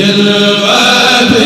الواد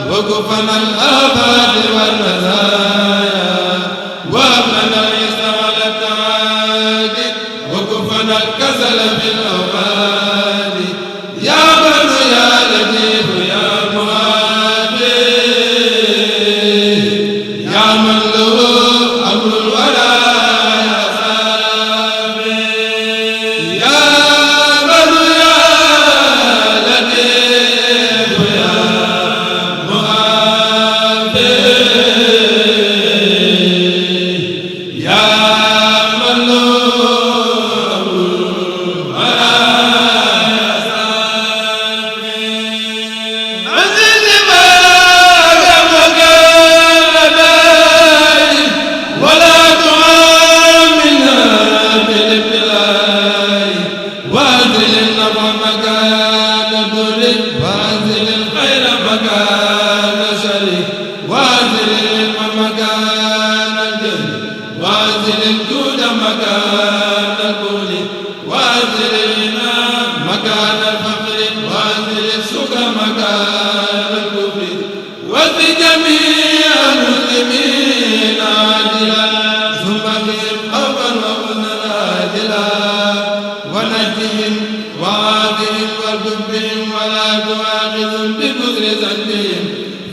وكفنا الآفات والمزايا وابلنا اليسر والتعادي وكفنا الكسل في الأوقات يا بر يا لطيف يا مهادي يا من له أمر الورى يا صافي يا بر يا لطيف يا مهادي يا من له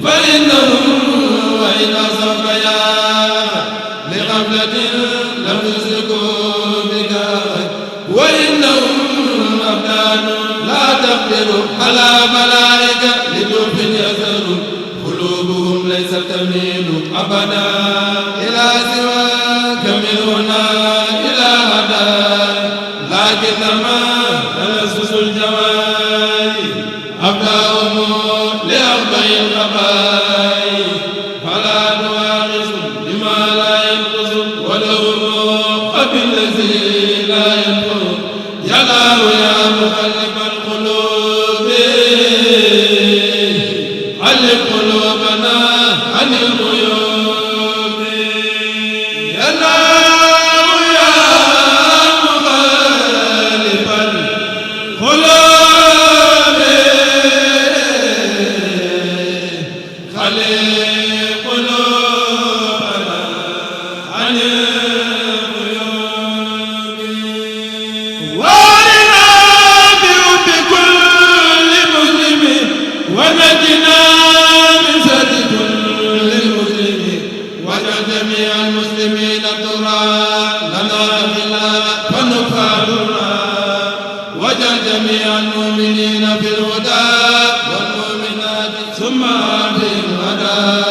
فإنهم وإن أصبك يا لغفلة لم يشركوا بك وإنهم أبدان لا تقدر على ملائكة لطرف يزر قلوبهم ليست تميل أبدا إلى سواك من هنا إلى غدا لكنما تلصص الجوارح أبداهم لأربع الخبائر فلا تواخذ بما لا ينقص ولهم بالذي لا ينقص يا الله يا مقلب القلوب علق قلوبنا عن الغيوب يا الله يا مقلب القلوب جميع المؤمنين في الهدى والمؤمنات ثم في الهدى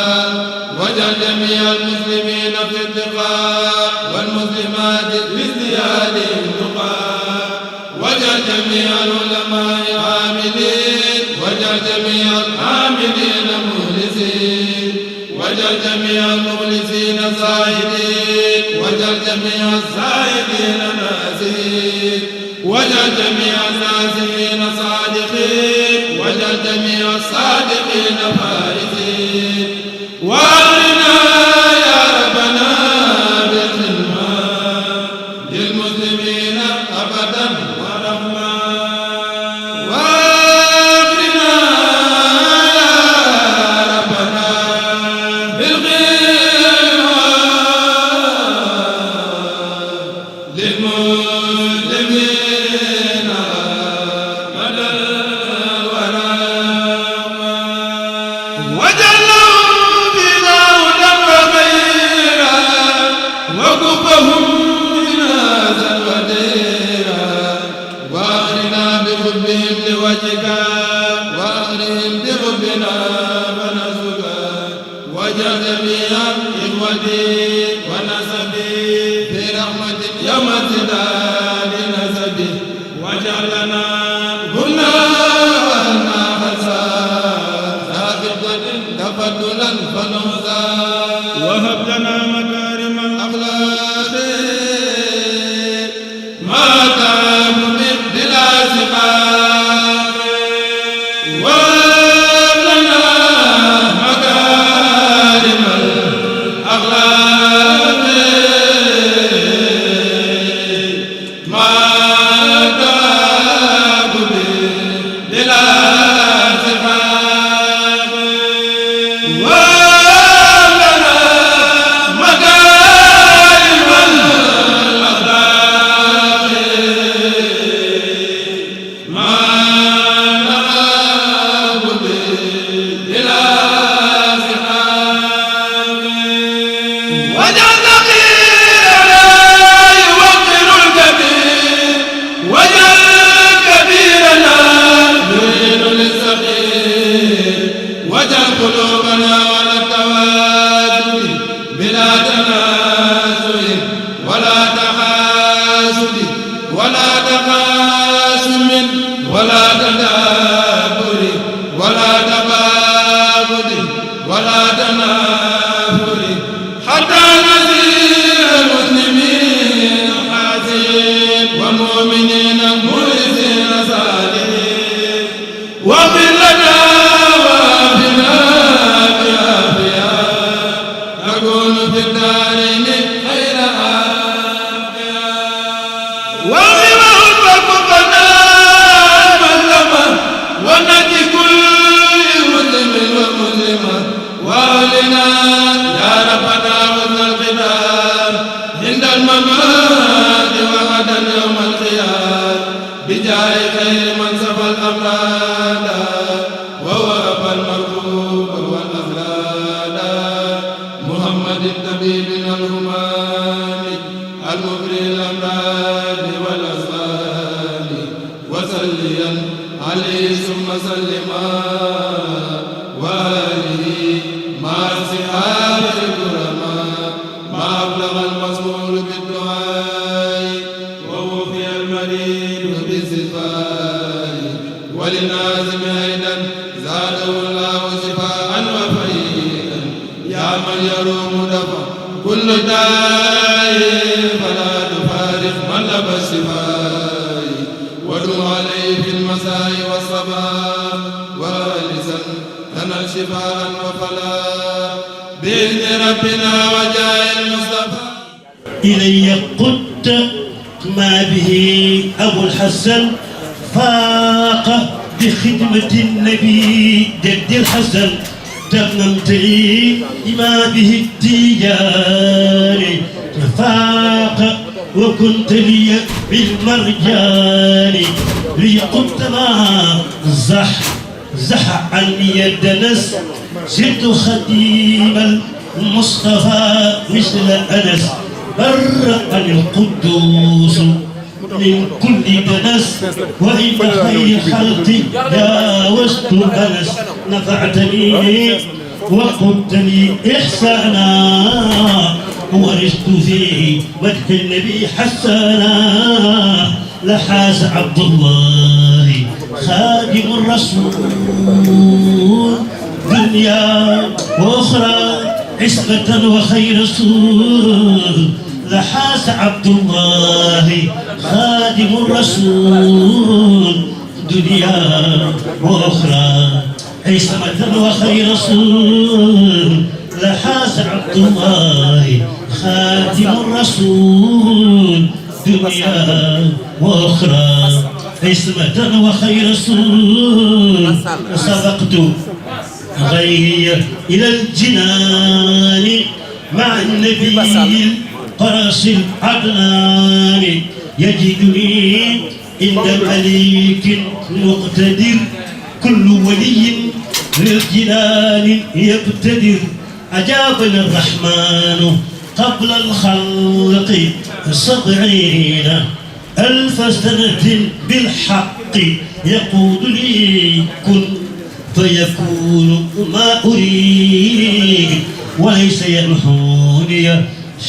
وجعل جميع المسلمين في التقاء والمسلمات في ازدياد التقى وجعل جميع العلماء عاملين وجعل جميع العاملين مخلصين وجعل جميع المخلصين زاهدين وجعل جميع الزاهدين ناسين وجعل جميع الناسين صادقين وجعل جميع الصادقين فائزين وأغننا يا ربنا بالخدمة للمسلمين أبدا ورحمة وأغننا يا ربنا بالخدمة للمسلمين وأغرهم بحبنا فنسكا وجعل جميع إخوتي ونسبي في رحمة يوم ازداد نسبي وجعلنا هنا وأنا حسان سابقة تفضلا فنهزا وهب لنا مكارم الأخلاق ما تعب من بلا سقاء ولا تقاسم ولا تدابر ولا تباغض ولا تنافر حتى نزيل المسلمين حاسين ومؤمنين مخلصين صالحين واغفر لنا وافنا بعافية نكون في الدارين خير عافية واغفر وكفنا المظلمة ونجي كل مسلم ومسلمة واولنا يا ربنا حسن الختام عند الممات وغدا يوم القيامة بجاه خير من سفى الأمراض ووهب المرغوب والأفراد محمد طبيبنا الهمام المبرئ الأمراض والأسباب وسليا عليه ثم سلما وآله مع الصحاب الكرماء ما أبلغ المزمور بالدعاء ووفي المريض بالشفاء وللنازم أيضا زاده الله شفاء وفيدا يا من يروم دفع كل داء فلا تفارق من لبى الشفاء ودم عليه في المساء والصباح والسا تنل شفاء وفلاح بإذن ربنا وجاه المصطفى إلي قدت ما به أبو الحسن فاق بخدمة النبي جد الحسن تممت لي ما به التيجان فاق وكنت لي بالمرجان لي قلت ما زح عني الدنس صرت خديم المصطفى مثل أنس برأني القدوس من كل دنس وإن خير خلقي جاوزت أنس نفعتني وقلت لي إحسانا ورثت فيه مدح النبي حسانا لحاز عبد الله خادم الرسول دنيا وأخرى عصمة وخير رسول لحاز عبد الله خادم الرسول دنيا وأخرى عصمة وخير رسول لحاز عبد الله خادم الرسول دنيا وأخرى عصمة وخير رسول سبقت غيري إلى الجنان مع النبي القرص العدنان يجدني عند مليك مقتدر كل ولي للجنان يبتدر أجابني الرحمن قبل الخلق 70,000 سنة بالحق يقول لي كن فيكون ما أريد وليس ينحوني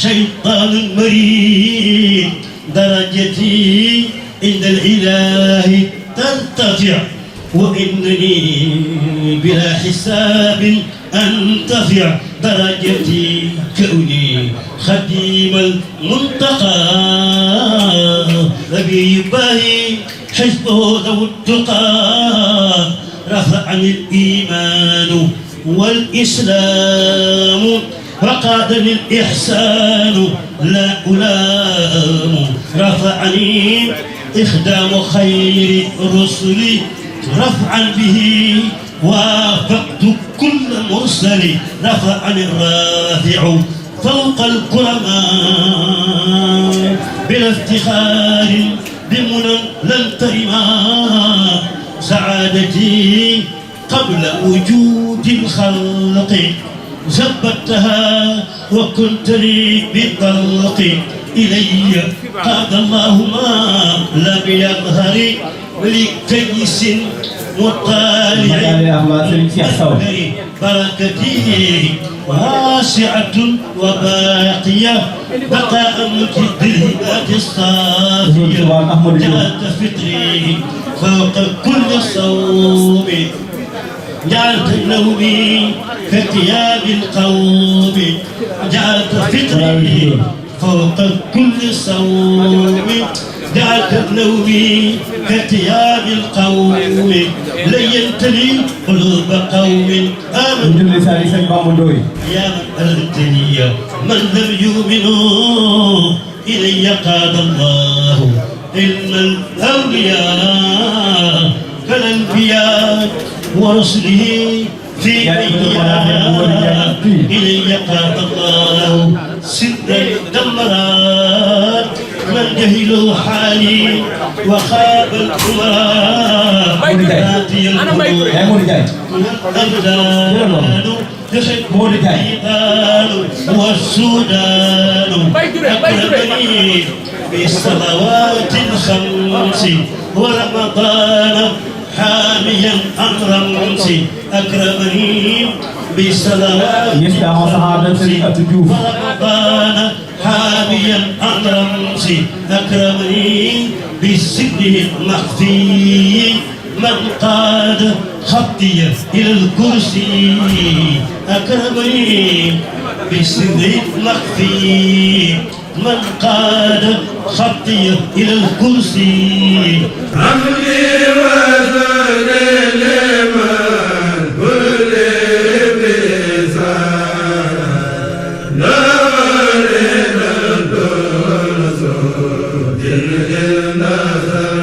شيطان مريد درجتي عند الإله ترتفع وإنني بلا حساب أنتفع درجتي كوني خديم المنتقى نبي باهي حزبه ذو التقى رفعني الإيمان والإسلام وقادني الإحسان لا ألام رفعني إخدام خير رسلي رفعا به وافقت كل مرسل رفعني الرافع فوق الكرماء بلا افتخار بمنى لن ترما سعادتي قبل وجود الخلق زبدتها وكنت لي بالطلق إلي قاد الله ما لم يظهر لكيس مطالع بركتي واسعة وباقية بقاء مجد الهبات الصافية جعلت فطري فوق كل صوم جعلت نومي كثياب القوم جعلت فطري فوق كل صوم جعلت نومي كثياب القوم لينت لي قلوب قوم آمنوا يا من أردتني من لم يؤمنوا إلي قاد الله علم الأولياء كالأنبياء ورسله في أيام إلي قاد الله سد الدمرات من جهلوا حالي وخاب الأمراء ناتي الأبدان يحب الإيمان والسودان أكرمني بالصلوات الخمس ورمضان حاميا أمر الرمس أكرمني بالصلوات الخمس ورمضان حاميا أمر الرمس أكرمني بالسر المخفي من قاد خطي إلى الكرسي أكرمني بالسر المخفي من قاد خطي إلى الكرسي أمري وزري لمن كل بيسان نورنا دون سود النصر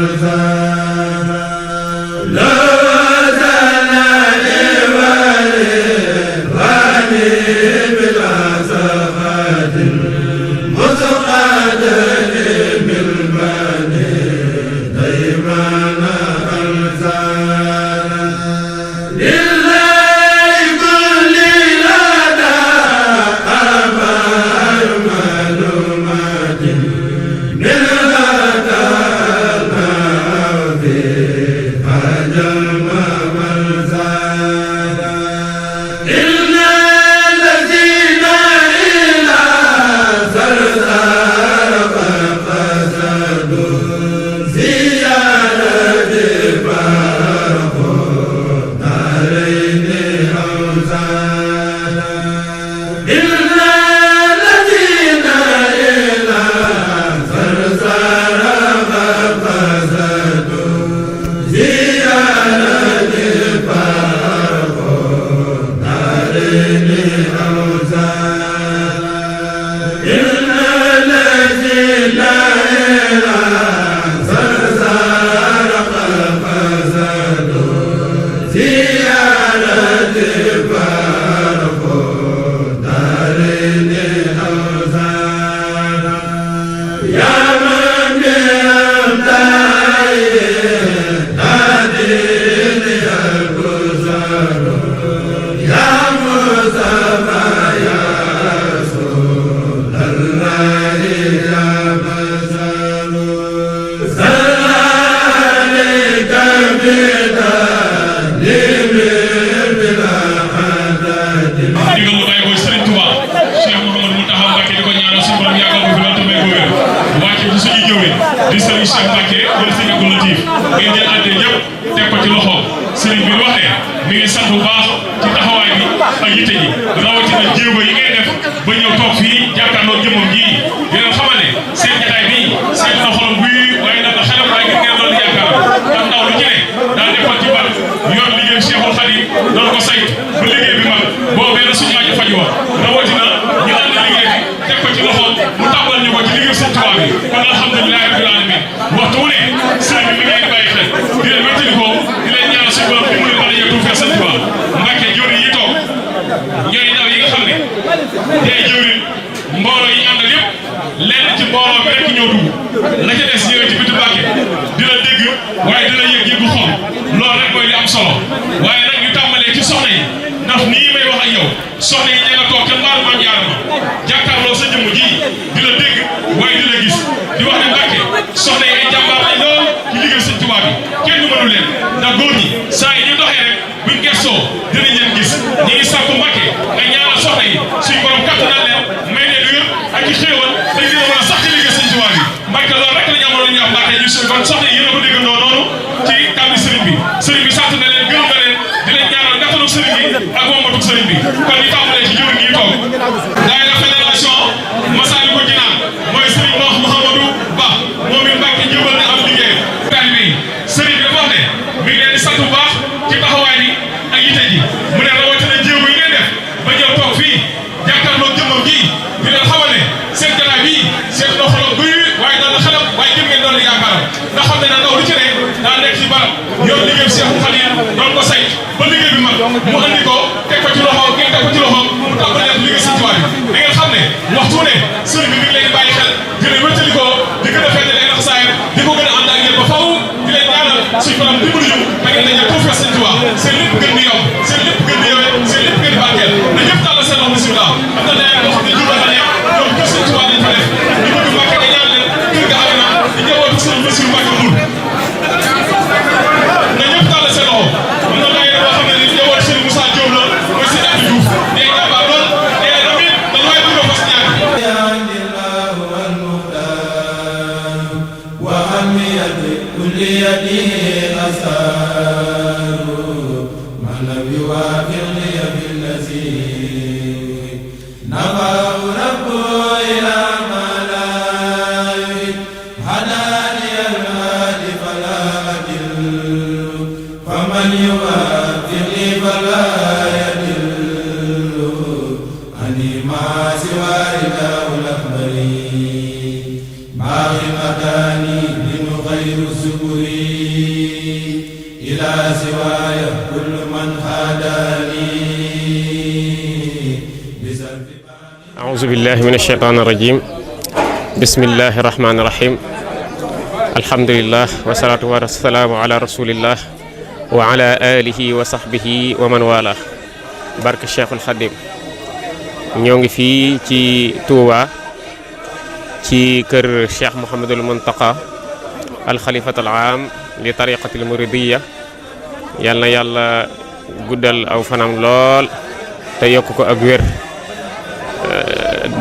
di sëriñ Cheikh Mbacké wala sëriñ Abdou Latif ngeen jël àddee yëpp teg ko ci loxo sëriñ bi wax ne mi ngi sant bu baax ci taxawaay bi ak yitte ji rawatina jéego yi ngay def ba ñëw toog fii jàkkaarloo jëmmam ji di leen xamal ne seen jotaay bi seen na xolam buy waaye nag xelam waaye ngir ngeen doon yaakaar ndax ndaw lu ci ne daa nekkoon ci bar yor liggéey Cheikhul Khadim doon ko sayt ba liggéey bi mag boobee la suñu aajo faj wax rawatina ñu ànd liggéey bi teg ko ci loxoom mu tàmbal ñu ko ci liggéey Sëriñ Tuubaa bi kon alhamdulilah rabbil alamin waxtu wu ne sëriñ bi mi ngi bàyyi xel di leen wéttali ko di leen ñaanal suñu borom bi mu leen mën a yegg fee Sëriñ Tuubaa Mbacké jëwriñ yi toog ñooy ndaw yi nga xam ne tey jëwriñ mbooloo yi àndal yëpp lenn ci mbooloo bi rek ñëw dugg la ca des ñëwee ci bitu Mbacké dina dégg waaye dina yëg yëggu xol loolu rek mooy li am solo waaye nag ñu tàmbalee ci soxna yi ndax nii may wax ak yow soxna yi ña nga toog ca mbaaru Maam Jaara ma jàkkaarloo sa jëmm ji di la dégg waaye di la gis di wax ne Mbacké soxna yi ay jàmbaar lañ lool ci liggéey Sëriñ Tuubaa bi kenn du mënu leen ndax góor ñi saa yi ñu doxee rek buñ gëstoo dinañ leen gis ñi ngi nga xam ne ndaw li ci ne daa nekk ci barab yor liggéey Seexul Xadiim doon ko say ba liggéey bi mag mu andi ko teg ko ci loxo ngeen teg ko ci loxo mu tàmbalee def liggéey Sëñ Tuubaa bi da ngeen xam ne waxtu ne sëriñ bi mi ngi leen bàyyi xel gën a wéttali ko di gën a feeñal ay naxsaay di ko gën a ànd ak yéen ba faw di leen ñaanal suñu borom dimbali ñu da ngeen dañee tawfeex Sëñ Tuubaa seen lépp gën di yomb seen lépp gën di yowee seen lépp gën di barkeel na ñëpp tàllal seen loxo bismillah am na daayira boo xam ne jur la nekk ñoom kër Sëñ Tuubaa lañ fa def ñu bëgg Mbàkke nga ñaan leen kër ga am na di njabootu sëñ Bassirou Mbàkke mul na ñëpp tàllal seen loxo am na daayira boo xam ne ni njabootu sëñ Moussa Diop la mooy sëñ Abdou Diouf day jàmbaar lool day amit dañ waay bëgg a fas ñaan كليته أسار من لم يوافقني بالذي نفاه ربه إلى ما لا يريد هداني الهادي فلا أدل فمن يوافقني فلا يدل أني مع سوى رداء الأكبر باغ أتاني غير الزبري إلى سواي كل من خادني أعوذ بالله من الشيطان الرجيم بسم الله الرحمن الرحيم الحمد لله والصلاة والسلام على رسول الله وعلى آله وصحبه ومن والاه barke Cheikhul Khadim ñoo ngi fii ci Touba ci kër Cheikh Mouhamadul Mountakha alxalifatul aam li tariqatil muridiyya yal na yàlla guddal aw fanam lool te yokk ko ak wér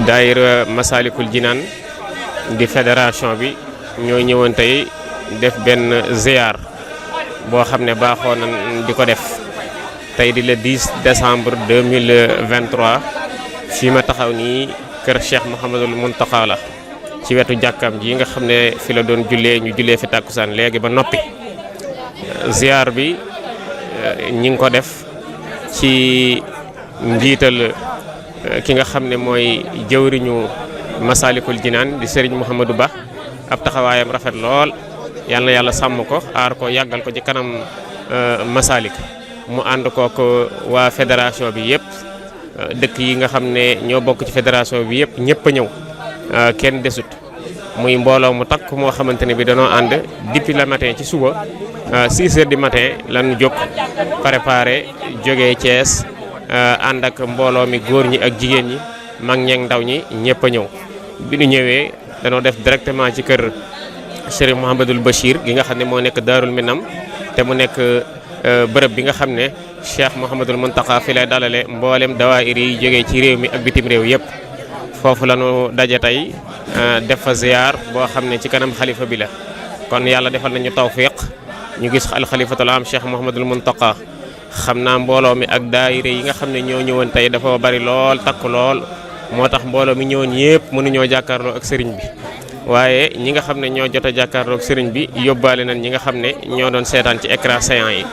daayira Masalikul Jinaan di fédération bi ñoo ñëwoon tey def benn ziar boo xam ne baaxoo na di ko def tey di le 10 décembre 2023 fii ma taxaw nii kër Cheikh Mouhamadul Mountakha la ci wetu jàkkam ji nga xam ne fi la doon jullee ñu jullee fi tàkkusaan léegi ba noppi ziar bi ñi ngi ko def ci njiital ki nga xam ne mooy jëwriñu Masalikul Jinaan di Serigne Mouhamadou Ba ab taxawaayam rafet lool yal na yàlla sàmm ko aar ko yàggal ko ci kanam Masalik mu ànd kook waa fédération bi yëpp dëkk yi nga xam ne ñoo bokk ci fédération bi yëpp ñëpp a ñëw kenn desut muy mbooloo mu takk moo xamante ne bi danoo ànd depuis le matin ci suba 6 heures du matin lan jóg préparé jógee Thiès ànd ak mbooloo mi góor ñi ak jigéen ñi mag ñeeg ndaw ñi ñëpp a ñëw bi ñu ñëwee danoo def directement ci kër Cheikh Mouhamadul Bachir gi nga xam ne moo nekk Daarul Minam te mu nekk bërëb bi nga xam ne Cheikh Mouhamadul Mountakha fi lay dalale mboolem dawaayir yi jógee ci réew mi ak bitim réew yëpp foofu la ñu daje tey def fa ziar boo xam ne ci kanam xalifa bi la kon yàlla defal nañu tawfiq ñu gis alxalifatul am Cheikh Mouhamadul Mountakha xam naa mbooloo mi ak daayira yi nga xam ne ñoo ñëwoon tey dafa bari lool takk lool moo tax mbooloo mi ñëwoon yëpp mënuñoo jàkkaarloo ak sëriñ bi waaye ñi nga xam ne ñoo jot a jàkkaarloo ak sëriñ bi yóbbaale nañ ñi nga xam ne ñoo doon seetaan ci écran géant yi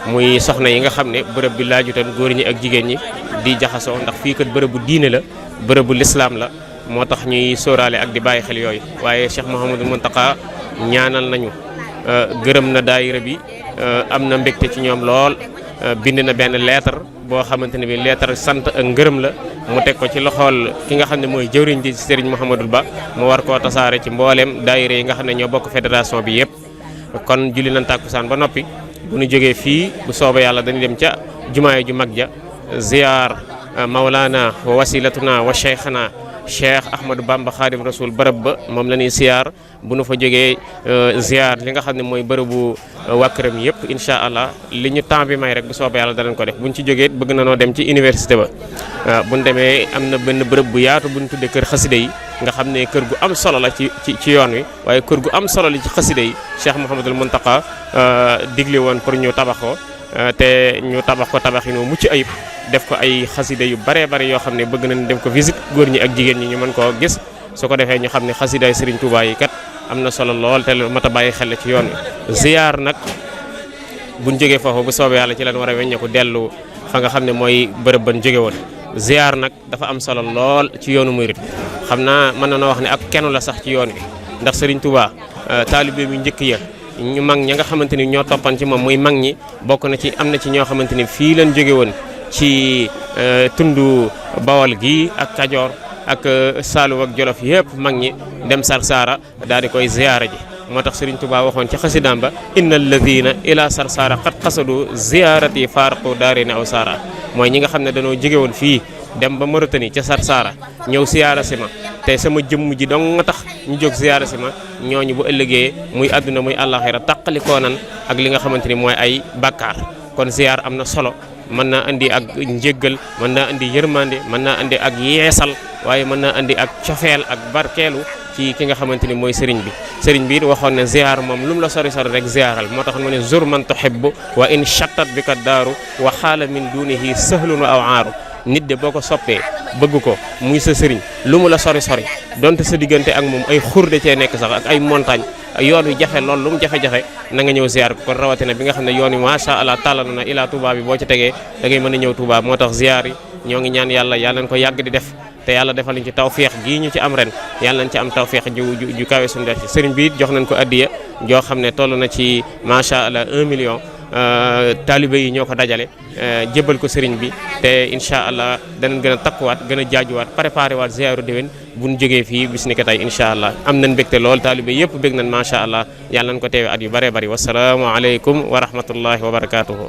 muy soxna yi nga xam ne bërëb bi laajutan góor ñi ak jigéen ñi di jaxasoo ndax fii kat bërëb bu diine la bërëbu lislaam la moo tax ñuy sóoraale ak di bàyyi xel yooyu waaye Cheikh Mouhamadou Mountakha ñaanal nañu gërëm na daayira bi am na mbégte ci ñoom lool bind na benn lettre boo xamante ne bi lettre sant ak ngërëm la mu teg ko ci loxool ki nga xam ne mooy jëwriñ di Serigne Mouhamadou Ba mu war koo tasaare ci mbooleem daayira yi nga xam ne ñoo bokk fédération bi yëpp kon julli nañ tàkkusaan ba noppi bu ñu jógee fii bu soobee yàlla dañu dem ca jumaay ju mag ja ziar Maulana wa wasilatuna wa cheikhana Cheikh Ahmadou Bamba Khadim Rasoul bërëb ba moom la ñuy siyaar bu nu fa jógee ziar li nga xam ne mooy bërëbu wàkkëram yëpp incha allah li ñu temps bi may rek bu soobee yàlla danañ ko def bu ñu ci jógee bëgg na noo dem ci université ba bu ñu demee am na benn bërëb bu yaatu bu ñu tuddee kër xasida yi nga xam ne kër gu am solo la ci yoon wi waaye kër gu am solo la ci xasida yi Cheikh Mouhamadul Mountakha digle woon pour ñu tabax ko te ñu tabax ko tabax yi noo mucc ayib def ko ay xasida yu baree bari yoo xam ne bëgg nañ dem ko visite góor ñi ak jigéen ñi ñu mën koo gis su ko defee ñu xam ne xasidaay Serigne Touba yi kat am na solo lool te lu mat a bàyyi xel ci yoon wi ziar nag buñ jógee foofu bu soobee yàlla ci lan war a weññeeku dellu fa nga xam ne mooy bërëb ban jóge woon ziar nag dafa am solo lool ci yoonu murit xam naa mën na noo wax ne ak kenn la sax ci yoon wi ndax Serigne Touba taalibe bi njëkk ya ñu mag ña nga xamante ni ñoo toppan ci moom muy mag ñi bokk na ci am na ci ñoo xamante ni fii lañ jóge woon ci tundu Bawol gi ak Kajoor ak Saalum ak Jolof yëpp mag ñi dem Sarsara daal di koy ziyaara ji moo tax Serigne Touba waxoon ci xasidaam ba inna alladina ila Sarsara qad qasadu ziyaarati faaraqu daarini aw saara mooy ñi nga xam ne dañoo jóge woon fii dem ba Mauritanie ca Sarsara ñëw ziyaara si ma te sama jëmm ji dong nga tax ñu jóg ziyaara si ma ñooñu bu ëllëgee muy àdduna muy àllaaxira taqalikoo nan ak li nga xamante ni mooy ay bàkkaar kon ziyaar am na solo mën naa andi ak njéggal mën naa andi yërmande mën naa andi ak yeesal waaye mën naa andi ak cofeel ak barkeelu ci ki nga xamante ni mooy sëriñ bi it waxoon ne ziyaar moom lu mu la sori sori rek ziyaaral moo tax mu ne zur man tuhibbu wa in chattat bi ka daaru wa xaala min dunihi sahlun wa aw aaru nit de boo ko soppee bëgg ko muy sa sëriñ lu mu la sori sori donte sa diggante ak moom ay xur de cee nekk sax ak ay montagne yoon wi jafe lool lu mu jafe-jafe na nga ñëw ziar ko kon rawatina bi nga xam ne yoon wi macha allah tàllal na ilaa Touba bi boo ci tegee da ngay mën a ñëw Touba moo tax ziar yi ñoo ngi ñaan yàlla nañ ko yàgg di def te yàlla defal ñu ci tawféex gii ñu ci am ren yàlla nañ ci am tawféex ju kawe suñu def ci sëriñ bi it jox nañ ko addiya joo xam ne toll na ci macha allah 1 million taalibe yi ñoo ko dajale jébbal ko sëriñ bi te incha allah danañ gën a takkuwaat gën a jaajuwaat préparé waat ziaru déwén bu ñu jógee fii bis ni ko tey incha allah am nañ mbégte lool taalibe yëpp bég nañ macha allah yàlla nañ ko teewe at yu bëree bëri wasalaamu aleykum wa rahmatullahi wa barakatuhu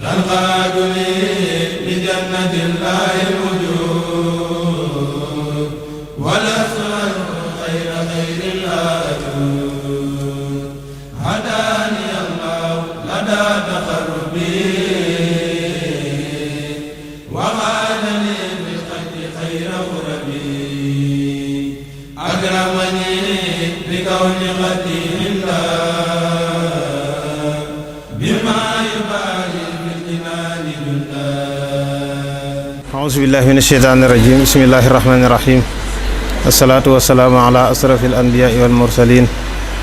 تنقاد لي لجنة الله الوجود أعوذ بالله من الشيطان الرجيم بسم الله الرحمن الرحيم الصلاة والسلام على أشرف الأنبياء والمرسلين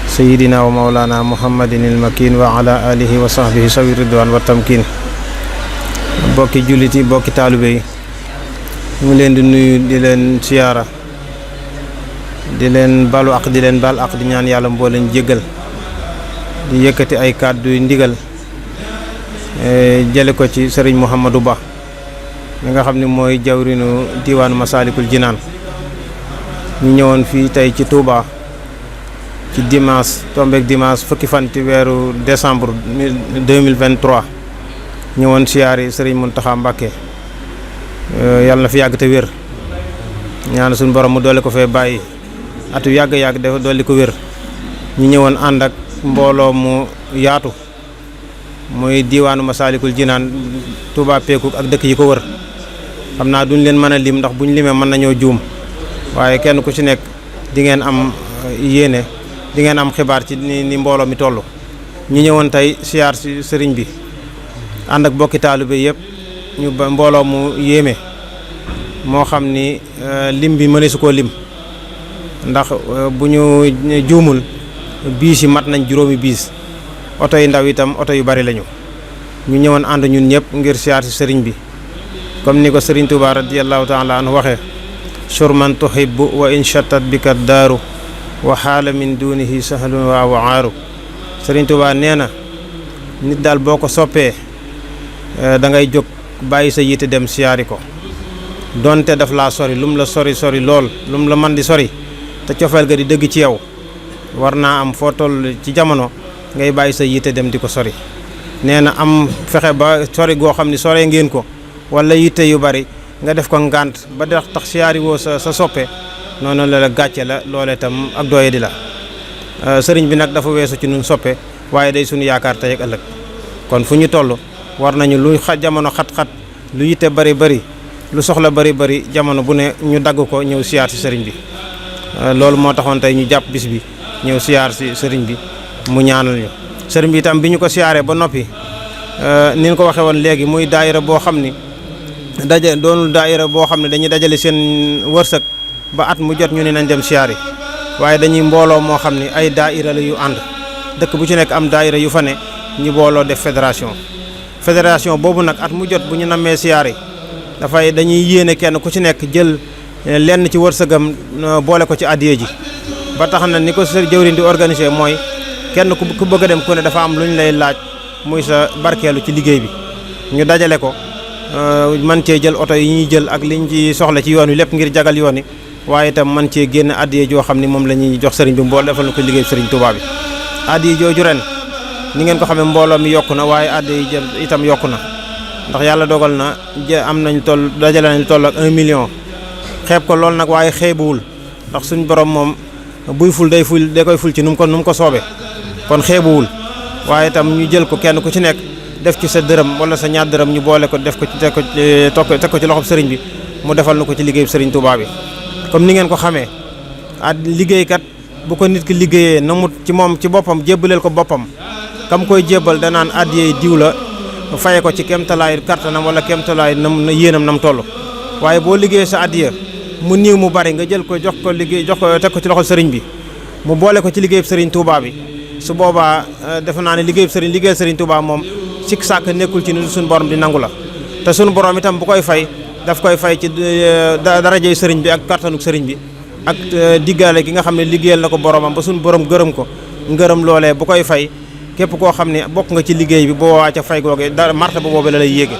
سيدنا ومولانا محمد المكين وعلى آله وصحبه سوي الرضوان والتمكين bokki jullit yi bokki taalibe yi ñu leen di nuyu di leen siyaara di leen balu ak di leen bal ak di ñaan yàlla mboo leen jéggal di yëkkati ay kàddu yu ndigal jële ko ci sëriñ Mouhamadou Ba mi nga xam ne mooy jawrinu diwaanu Masaalikul Jinaan ñu ñëwoon fii tey ci Touba ci dimanche tombeek dimanche fukki fan ci weeru décembre 2023 ñëwoon siyaari sëriñ Mountakha Mbacké yàlla na fi yàgg te wér ñaan suñu borom mu doole ko fee bàyyi atu yàgg-yàgg dafa dolli ko wér ñu ñëwoon ànd ak mbooloo mu yaatu muy diwaanu Masaalikul Jinaan Touba Peku ak dëkk yi ko wër xam naa duñ leen mën a lim ndax buñ limee mën nañoo juum waaye kenn ku ci nekk di ngeen am yéene di ngeen am xibaar ci ni mbooloo mi toll. ñu ñëwoon tey siyaar si sëriñ bi ànd ak bokki taalibe yëpp ñu ba mbooloo mu yéeme moo xam ni lim bi mëne su koo lim ndax bu ñu juumul biis yi mat nañ juróomi biis oto yi ndaw itam oto yu bari lañu ñu ñëwoon ànd ñun ñëpp ngir siyaar si sëriñ bi comme ni ko sëriñ Touba radiyallahu taala anhu waxee surman tuhibbu wa in shattat bika daaru wa xaala min dunihi sahlun wa waaru sëriñ Touba nee na nit daal boo ko soppee da ngay jóg bàyyi sa yitte dem siyaari ko donte daf laa sori lum la sori sori lool lum la man di sori te cofeel ga di dëgg ci yow war naa am foo toll ci jamono ngay bàyyi sa yitte dem di ko sori nee na am fexe ba sori goo xam ni sore ngeen ko wala yitte yu bari nga def ko ngànt ba tax siyaari woo sa soppe noonu la gàcce la loolee tam ak doye di la sëriñ bi nag dafa weesu ci nun soppe waaye day suñu yaakaar tey ak ëllëg kon fu ñu toll war nañu lu jamono xat-xat lu yitte bari bari lu soxla bari bari jamono bu ne ñu dagg ko ñëw siyaar si sëriñ bi loolu moo taxoon tey ñu jàpp bis bi ñëw siyaar si sëriñ bi mu ñaanal ñu sëriñ bi itam bi ñu ko siyaaree ba noppi ni ñu ko waxee woon léegi muy daayira boo xam ni doonul daayira boo xam ne dañuy dajale seen wërsëg ba at mu jot ñu ne nañ dem siyaari waaye dañuy mbooloo moo xam ni ay daayira la yu ànd dëkk bu ci nekk am daayira yu fa ne ñu booloo def fédération boobu nag at mu jot bu ñu nammee siyaari dañuy yéene kenn ku ci nekk jël lenn ci wërsëgam boole ko ci addiya ji ba tax na ni ko jëwriñ di organiser mooy kenn ku bëgg a dem ku ne dafa am lu ñu lay laaj muy sa barkeelu ci liggéey bi ñu dajale ko man cee jël oto yi ñuy jël ak liñ ci soxla ci yoon wi lépp ngir jagal yoon wi waaye itam man cee génn addiya joo xam ni moom la ñuy jox sëriñ bi mbool defal na ko liggéey sëriñ Touba bi addiya jooju ren ni ngeen ko xamee mbooloo mi yokku na waaye addiya itam yokku na ndax yàlla dogal na am nañ toll dajale nañ toll ak 1 million xeeb ko lool nag waaye xeebuwul ndax suñ borom moom buy ful day koy ful ci nu mu ko soobee kon xeebuwul waaye itam ñu jël ko kenn ku ci nekk def ci sa dërëm wala sa ñaar dërëm ñu boole ko def ko ci teg ko ci loxob sëriñ bi mu defal na ko ci liggéey sëriñ Touba bi comme ni ngeen ko xamee liggéeykat bu ko nit ki liggéeyee na mu ci moom ci boppam jébbaleel ko boppam kam koy jébbal danaan addiyee diw la faye ko ci kemtalaayu kartanam wala kemtalaayu nam yéenam nam toll waaye boo liggéeyee sa addiya mu niiw mu bari nga jël ko jox ko teg ko ci loxol sëriñ bi mu boole ko ci liggéeyub sëriñ Touba bi su boobaa defe naa ne liggéeyub sëriñ Touba moom sikk sàkk nekkul ci ni suñu borom di nangu la te suñu borom itam bu koy fay daf koy fay ci darajey sëriñ bi ak kartanuk sëriñ bi ak diggaale gi nga xam ne liggéeyal na ko boromam ba suñu borom gërëm ko ngërëm loolee bu koy fay képp koo xam ne bokk nga ci liggéey bi boo waa ca fay googe marta ba boobu la lay yéege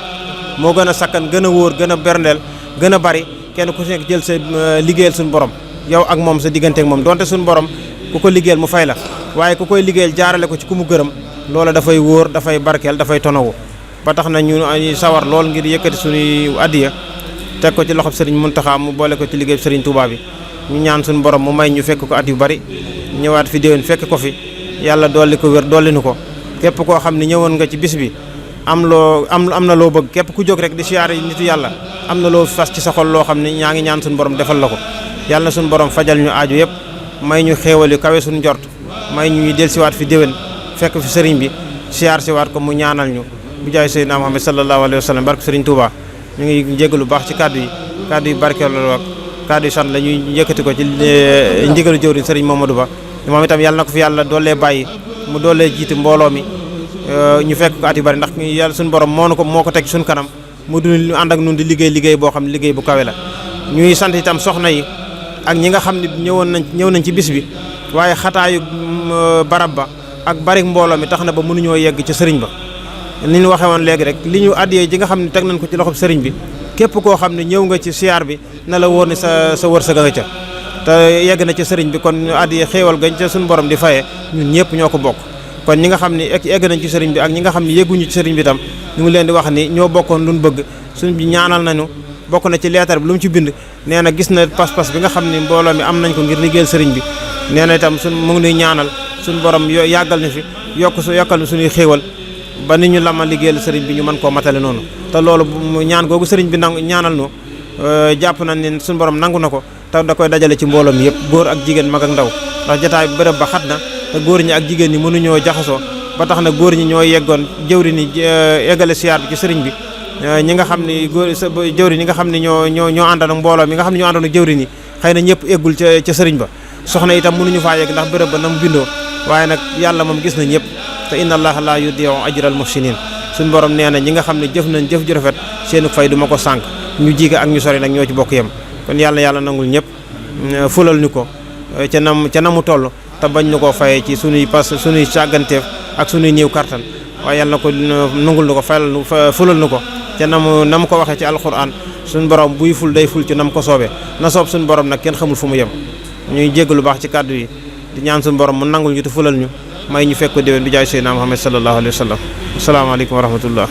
moo gën a sakkan gën a wóor gën a berndeel gën a bari kenn ku ci nekk jël sa liggéeyal suñu borom yow ak moom sa diggante ak moom donte suñu borom ku ko liggéeyal mu fay la waaye ku koy liggéeyal jaarale ko ci ku mu gërëm loola dafay wóor dafay barkeel dafay tonawu ba tax na ñu sawar lool ngir yëkkati suñuy addiya teg ko ci loxob sëriñ Mountakha mu boole ko ci liggéey sëriñ Touba bi ñu ñaan suñu borom mu may ñu fekk ko at yu bari ñëwaat fi déwén fekk ko fi yàlla dolli ko wér dolli nu ko képp koo xam ne ñëwoon nga ci bis bi am na loo bëgg képp ku jóg rek di siyaare nitu yàlla am na loo fas ci sa xol loo xam ne ñaa ngi ñaan suñu borom defal la ko yàlla na suñu borom fajal ñu aaju yëpp may ñu xéewal yu kawe suñu njort may ñu dellusiwaat fi déwén fekk fi sëriñ bi siyaar siwaat ko mu ñaanal ñu bu jaay Seydina Muhammad sallallahu alayhi wa sallam barke sëriñ Touba ñu ngi jégalu baax ci kàddu yi barkeelu ak kàddu yi sant la ñuy yëkkati ko ci ndigalu jëwriñ sëriñ Mamadou Ba moom itam yàlla na ko fi yàlla doolee bàyyi mu doolee jiite mbooloo mi ñu fekk ko at yu bari ndax yàlla suñu borom moo ko teg suñu kanam mu dund ànd ak nun di liggéey boo xam ne liggéey bu kawe la ñuy sant itam soxna yi ak ñi nga xam ne ñëw nañ ci bis bi waaye xataayu barab ba ak bari mbooloo mi tax na ba mënuñoo yegg ci sëriñ ba ni ñu waxee woon léegi rek li ñu addiyee ji nga xam ne teg nañ ko ci loxob sëriñ bi képp koo xam ne ñëw nga ci siyaar bi na la wóor ne sa wërsëg nga ca te yegg na ci sëriñ bi kon ñu addiyee xéewal gañ ca suñu borom di fayee ñun ñëpp ñoo ko bokk kon ñi nga xam ne egg nañ ci sëriñ bi ak ñi nga xam ne yegguñu ci sëriñ bi tam ñu ngi leen di wax ni ñoo bokkoon luñ bëgg suñ bi ñaanal nañu bokk na ci leetar bi lu mu ci bind nee na gis na pas-pas bi nga xam ne mbooloo mi am nañ ko ngir liggéeyal sëriñ bi nee na itam mu ngi nuy ñaanal suñu borom yàggal ñu fi yokkal suñuy xéewal ba nit ñu lama liggéeyal sëriñ bi ñu mën koo matale noonu te loolu ñaan googu sëriñ bi ñaanal nu jàpp nañ ne suñu borom nangu na ko te da koy dajale ci mbooloo mi yëpp góor ak jigéen mag ak ndaw ndax jotaay bërëb ba xat na te góor ñi ak jigéen ñi mënuñoo jaxasoo ba tax na góor ñi ñoo yeggoon jëwri ni eggale siyaar bi ci sëriñ bi ñi nga xam ne jëwri ñi nga xam ne ñoo àndoon ak mbooloo mi nga xam ne ñoo àndoon ak jëwri ni xëy na ñëpp eggul ca sëriñ ba soxna itam mënuñu faa yegg ndax bërëb ba na mu bindoo waaye nag yàlla moom gis na ñëpp te inna allaha la yudiu ajral muhsinin suñu borom nee na ñi nga xam ne jëf nañ jëf ju rafet seenu fay du ma ko sànq ñu jige ak ñu sori nag ñoo ci bokk yem kon yàlla nangul ñëpp fulal ñu ko ca na mu toll te bañ ñu koo fayee ci suñuy càgganteef ak suñuy néew kartan waaye yàlla na ko nangul nu ko fulal nu ko ca na mu ko waxee ci alquran suñu borom buy ful day ful ci na mu ko soobee na soob suñu borom nag kenn xamul fu mu yem ñuy jégg lu baax ci kàddu yi di ñaan suñu borom mu nangul ñu te fulal ñu may ñu fekk ko déwén bi jaay Seydina Muhammad sallallahu alayhi wa sallam asalaamaaleykum wa rahmatullah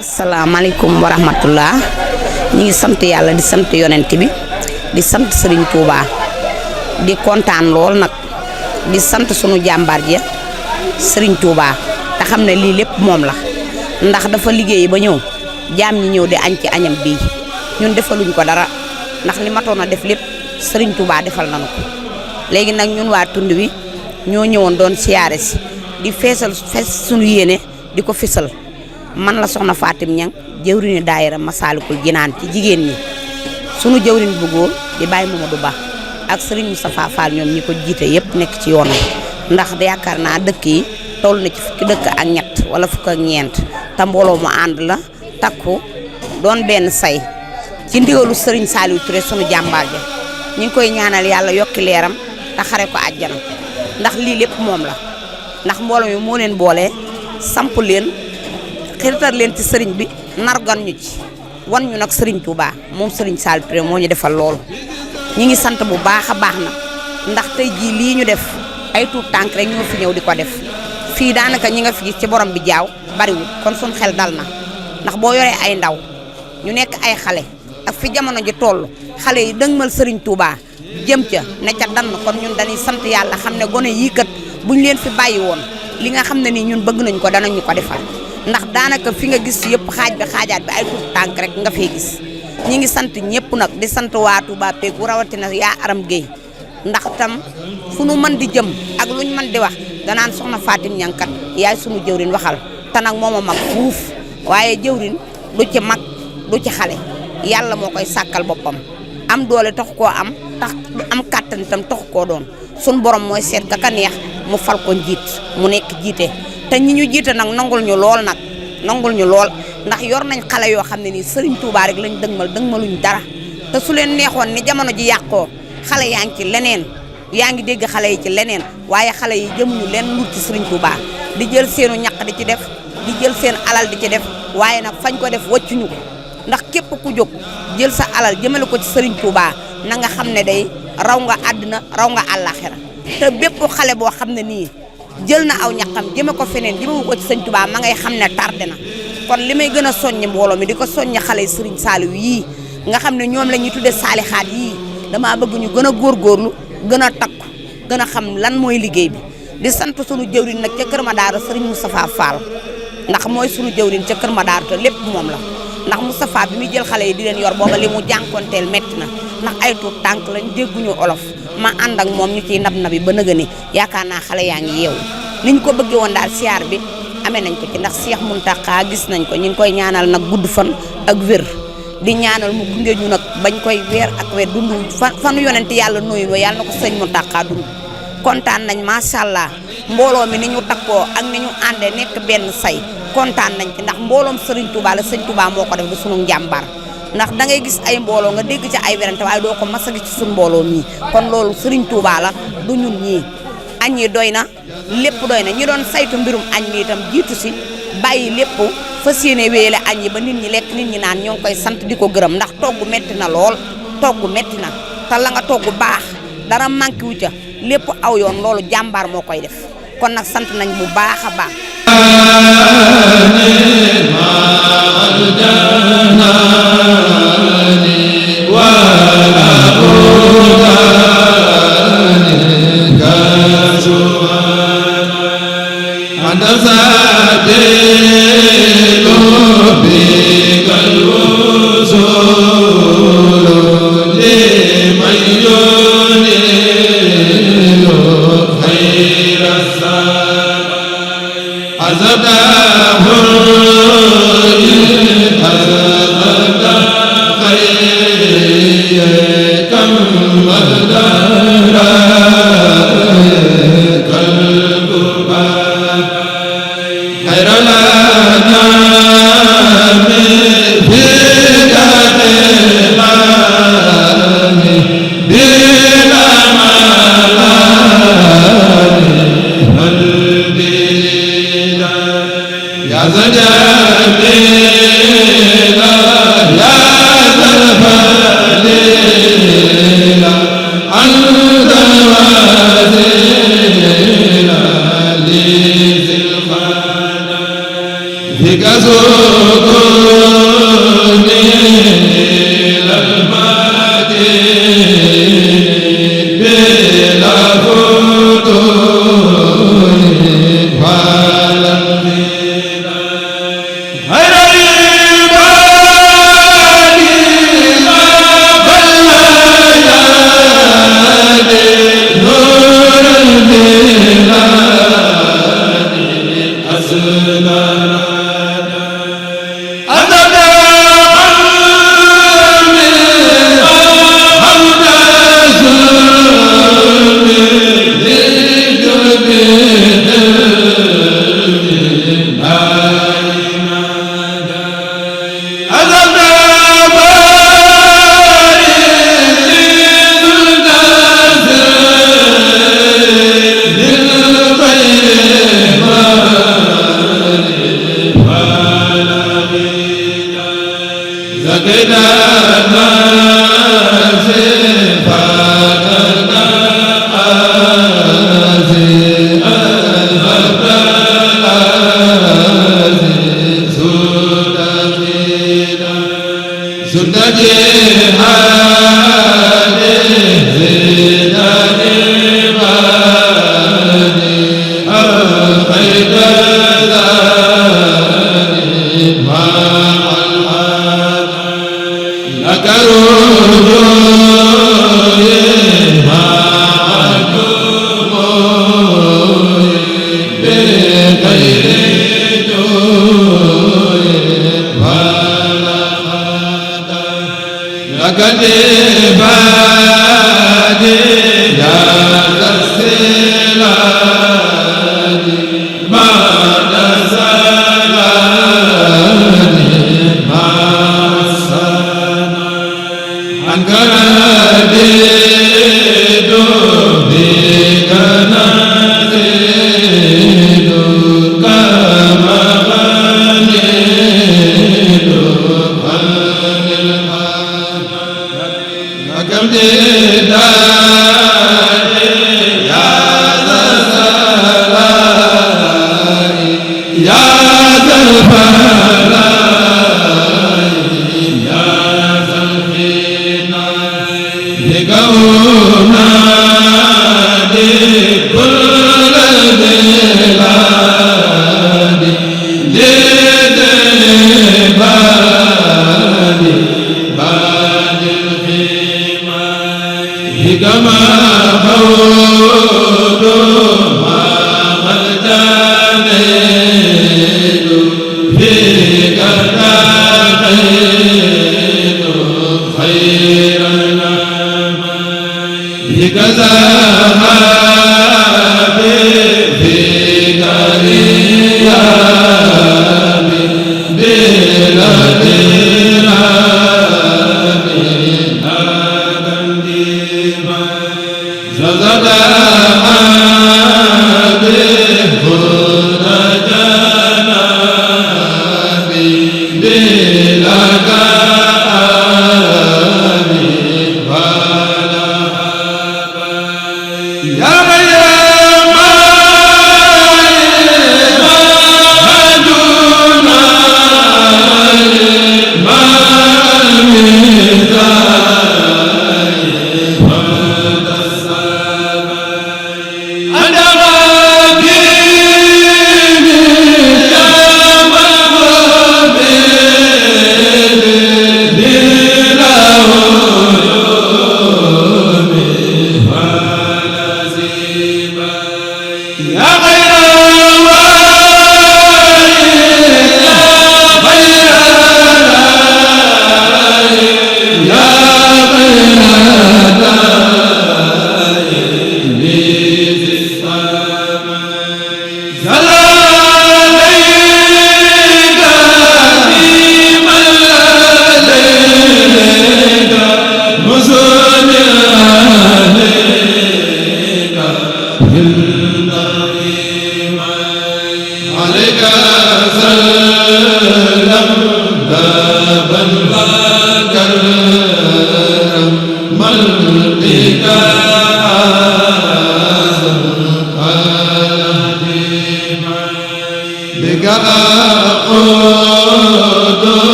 asalaamaaleykum wa rahmatullah ñi ngi sant yàlla di sant yonent bi di sant Serigne Touba di kontaan lool nag di sant sunu jàmbaar ja Serigne Touba te xam ne lii lépp moom la ndax dafa liggéey ba ñëw jaam ñi ñëw di añ ci añam bii ñun defaluñ ko dara ndax li matoon a def lépp Serigne Touba defal nañu ko léegi nag ñun waa tund wi ñoo ñëwoon doon siyaare si di fees sunu yéene di ko fisal man la soxna Fatim Ñang jëwriñu daayira Masaalikul Jinaan ci jigéen ñi sunu jëwriñ bu góor di Baye Mamadou Ba ak Serigne Moustapha Fall ñoom ñi ko jiite yëpp nekk ci yoon ndax yaakaar naa dëkk yi toll na ci fukki dëkk ak ñett wala fukk ak ñeent te mbooloo mu ànd la takku doon benn say ci ndigalu Serigne Saliou Touré sunu jàmbaar ja ñu ngi koy ñaanal yàlla yokki leeram te xare ko àjjana ndax lii lépp moom la ndax mbooloo mi moo leen boole samp leen xirital leen ci sëriñ bi nargan ñu ci wan ñu nag Serigne Touba moom Serigne Saliou Touré moo ñu defal loolu ñi ngi sant bu baax a baax nag ndax tey jii lii ñu def ay tuut tànk rek ñoo fi ñëw di ko def fii daanaka ñi nga fi gis ci borom bi jaaw bariwul kon suñ xel dal na ndax boo yoree ay ndaw ñu nekk ay xale ak fi jamono ji toll xale yi dëgmal Serigne Touba jëm ca ne ca dann kon ñun dañuy sant yàlla xam ne gone yii kat buñ leen fi bàyyi woon li nga xam ne nii ñun bëgg nañ ko danañ ñu ko defal ndax daanaka fi nga gis yëpp xaaj bi xaajaat bi ay tuut tànk rek nga fay gis ñi ngi sant ñëpp nag di sant waa Touba Pegu rawatina yaa Aram Gueye ndax tam fu nu mën di jëm ak luñ mën di wax danaan soxna Fatim Ñang kat yaay sunu jëwrin waxal te nag mooma mag fuuf waaye jëwrin du ci mag du ci xale yàlla moo koy sàkkal boppam am doole tax koo am tax am kàttan itam tax koo doon sun borom mooy seet ka neex mu fal ko njiit mu nekk jiite te ñi ñu jiite nag nangul ñu lool ndax yor nañ xale yoo xam ne nii Serigne Touba rek lañ dëgmaluñ dara te su leen neexoon ni jamono ji yàqoo xale yaa ngi ci leneen yaa ngi dégg xale yi ci leneen waaye xale yi jëmuñu leen lu ci Serigne Touba di jël seenu ñaq di ci def di jël seen alal di ci def waaye nag fañ ko def wàccuñu ko ndax képp ku jóg jël sa alal jëmale ko ci Serigne Touba na nga xam ne day raw nga àddina raw nga àllaaxira te bépp xale boo xam ne nii jël na aw ñaqam jëme ko feneen jëmewu ko ci Serigne Touba ma ngay xam ne tardé na kon li may gën a soññ mbooloo mi di ko soññ xale yi Serigne Saliou yii nga xam ne ñoom la ñuy tuddee saalixaat yii damaa bëgg ñu gën a góorgóorlu gën a takku gën a xam lan mooy liggéey bi di sant sunu jëwriñ nag ca Kër Madaara Serigne Moustapha Fall ndax mooy sunu jëwriñ ca Kër Madaara te lépp moom la ndax Moustapha bi muy jël xale yi di leen yor booba li mu jànkonteel métti na ndax ay tuut tànk lañ dégguñu olof ma ànd ak moom ñu ciy nab-nabi ba nëga ni yaakaar naa xale yaa ngi yeewu ni ñu ko bëggee woon daal siyaar bi amee nañ ko ci ndax Cheikh Mountakha gis nañ ko ñu ngi koy ñaanal nag gudd fan ak wér di ñaanal mu gunge ñu nag bañ koy weer ak weer dund fanu yonent yàlla nooyu noo yàlla na ko sëñ Mountakha dund kontaan nañ macha allah mbooloo mi ni ñu takkoo ak ni ñu àndee nekk benn say kontaan nañ ci ndax mbooloom Serigne Touba la sëñ Touba moo ko def di sunu njàmbaar ndax da ngay gis ay mbooloo nga dégg ci ay werante waaye doo ko mas a gis ci sunu mbooloo mii kon loolu Serigne Touba la du ñun ñii añ yi doy na lépp doy na ñi doon saytu mbirum añ mi itam jiitu si bàyyi lépp fas yéene wéyale añ yi ba nit ñi lekk nit ñi naan ñoo ngi koy sant di ko gërëm ndax togg metti na lool togg metti na te la nga togg baax dara manqué wu ca lépp aw yoon loolu jàmbaar moo koy def kon nag sant nañ bu baax a baax Agade bade ya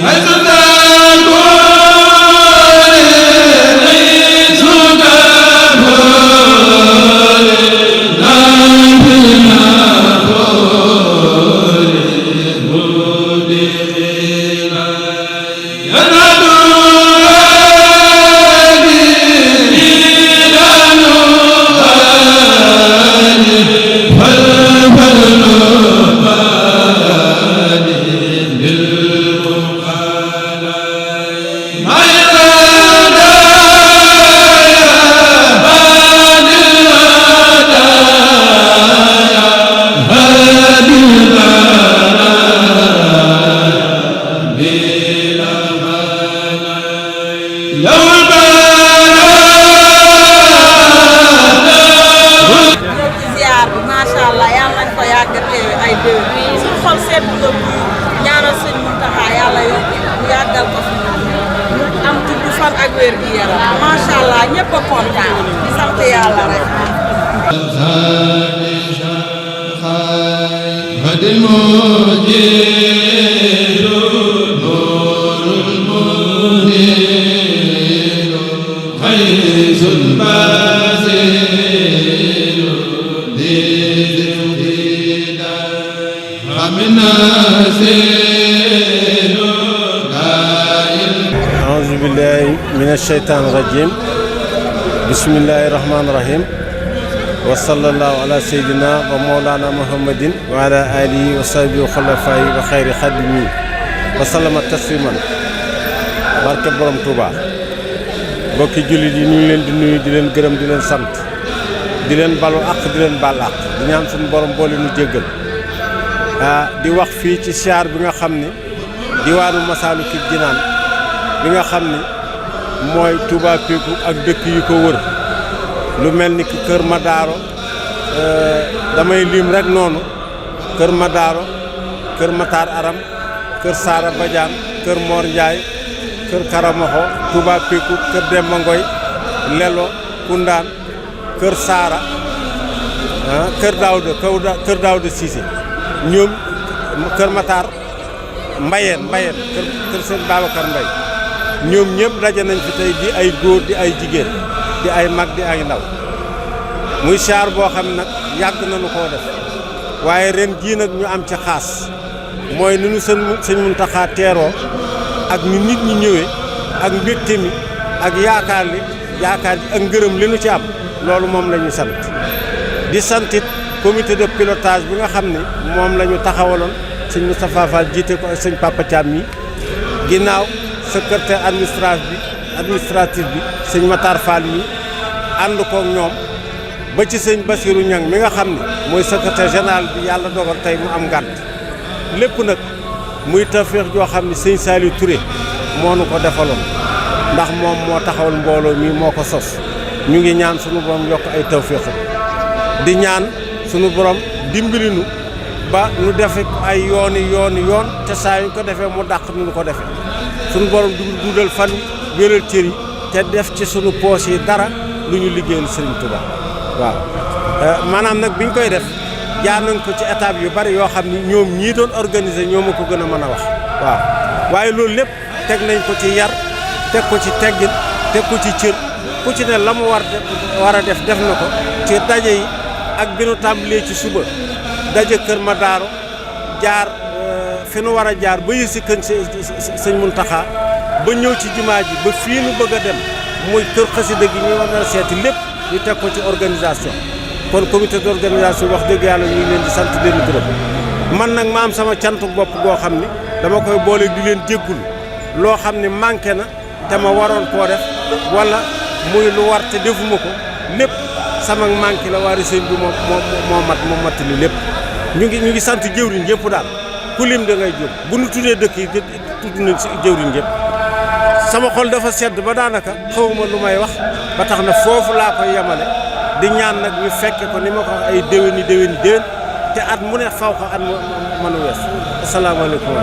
Hãy subscribe أعوذ بالله من الشيطان الرجيم بسم الله الرحمن الرحيم وصلى الله على سيدنا ومولانا محمد وعلى آله وصحبه وخلفائه وخير خادمين وسلم تسليما barke borom Touba mbokki jullit yi ñu ngi leen di nuyu di leen gërëm di leen sant di leen balu àq di leen baal àq di ñaan suñu borom boole nu jéggal di wax fii ci siyaar bi nga xam ni diwaanu Masaalikul Jinaan bi nga xam ni mooy Touba Pékou ak dëkk yu ko wër lu mel ni Kër Madaro damay lim rek noonu Kër Madaro Kër Matar Aram Kër Saara Badiane Kër Mor Ndiaye Kër Karamoxo Touba Pékou Kër Demba Ngoy Lelo Koundaan Kër Saara Kër Daawda Cissé ñoom Kër Matar Mbayeen kër seen Babacar Mbay ñoom ñëpp daje nañ fi tey di ay góor di ay jigéen di ay mag di ay ndaw muy siyaar boo xam nag yàgg nañu koo def waaye ren jii nag ñu am ci xaas mooy ni ñu sëñ Muntaxa teeroo ak ni nit ñi ñëwee ak mbégte mi ak yaakaar ji ak ngërëm li nu ci am loolu moom la ñu sant di santit comité de pilotage bi nga xam ne moom la ñu taxawaloon sëñ Moustapha Fall jiite ko ak sëñ Papa Thiam mi ginnaaw secrétaire administratif bi sëñ Matar Fall mi ànd koog ñoom ba ci sëñ Bassirou Niang mi nga xam ne mooy secrétaire général bi yàlla dogal tey mu am ngànt lépp nag muy tawfeex joo xam ne sëñ Saliou Touré moo nu ko defaloon ndax moom moo taxawal mbooloo mi moo ko sos ñu ngi ñaan sunu borom yokk ay tawfeexam di ñaan sunu borom dimbali nu ba nu defe ay yoon te saa yu ko defee mu dàq nu ko defee sunu borom dundal fan wéral cër yi te def ci sunu poos yi dara lu ñu liggéeyal Sëriñ Tuubaa waaw maanaam nag biñ koy def jaar nañ ko ci étape yu bari yoo xam ni ñoom ñii doon organiser ñoo ma ko gën a mën a wax waaw waaye loolu lépp teg nañ ko ci yar teg ko ci teggin teg ko ci cër ku ci ne la mu war a def na ko ci daje yi ak bi nu tàmbalee ci suba daje Kër Madaro jaar fi nu war a jaar ba yësi kën sëñ Muntaxa ba ñëw ci jumaa ji ba fii nu bëgg a dem muy kër xasida gi ñu war a seeti lépp ñu teg ko ci organisation kon comité d'organisation wax dëgg yàlla ñu ngi leen di sant leen gërëm man nag ma am sama cantu bopp goo xam ni dama koy boole di leen jéggul loo xam ni manqué na te ma waroon koo def wala muy lu war te defuma ko lépp sama manqué la waari sëñ bi moo mattali lépp ñu ngi sant jëwriñ yëpp daal ku lim da ngay jóg bu nu tuddee dëkk yi tudd nañ si jëwriñ yëpp sama xol dafa sedd ba daanaka xawma lu may wax ba tax na foofu laa koy yemale di ñaan nag ñu fekke ko ni ma ko wax ay déwéni te at mu ne faw ko at mën a wees asalaamaaleykum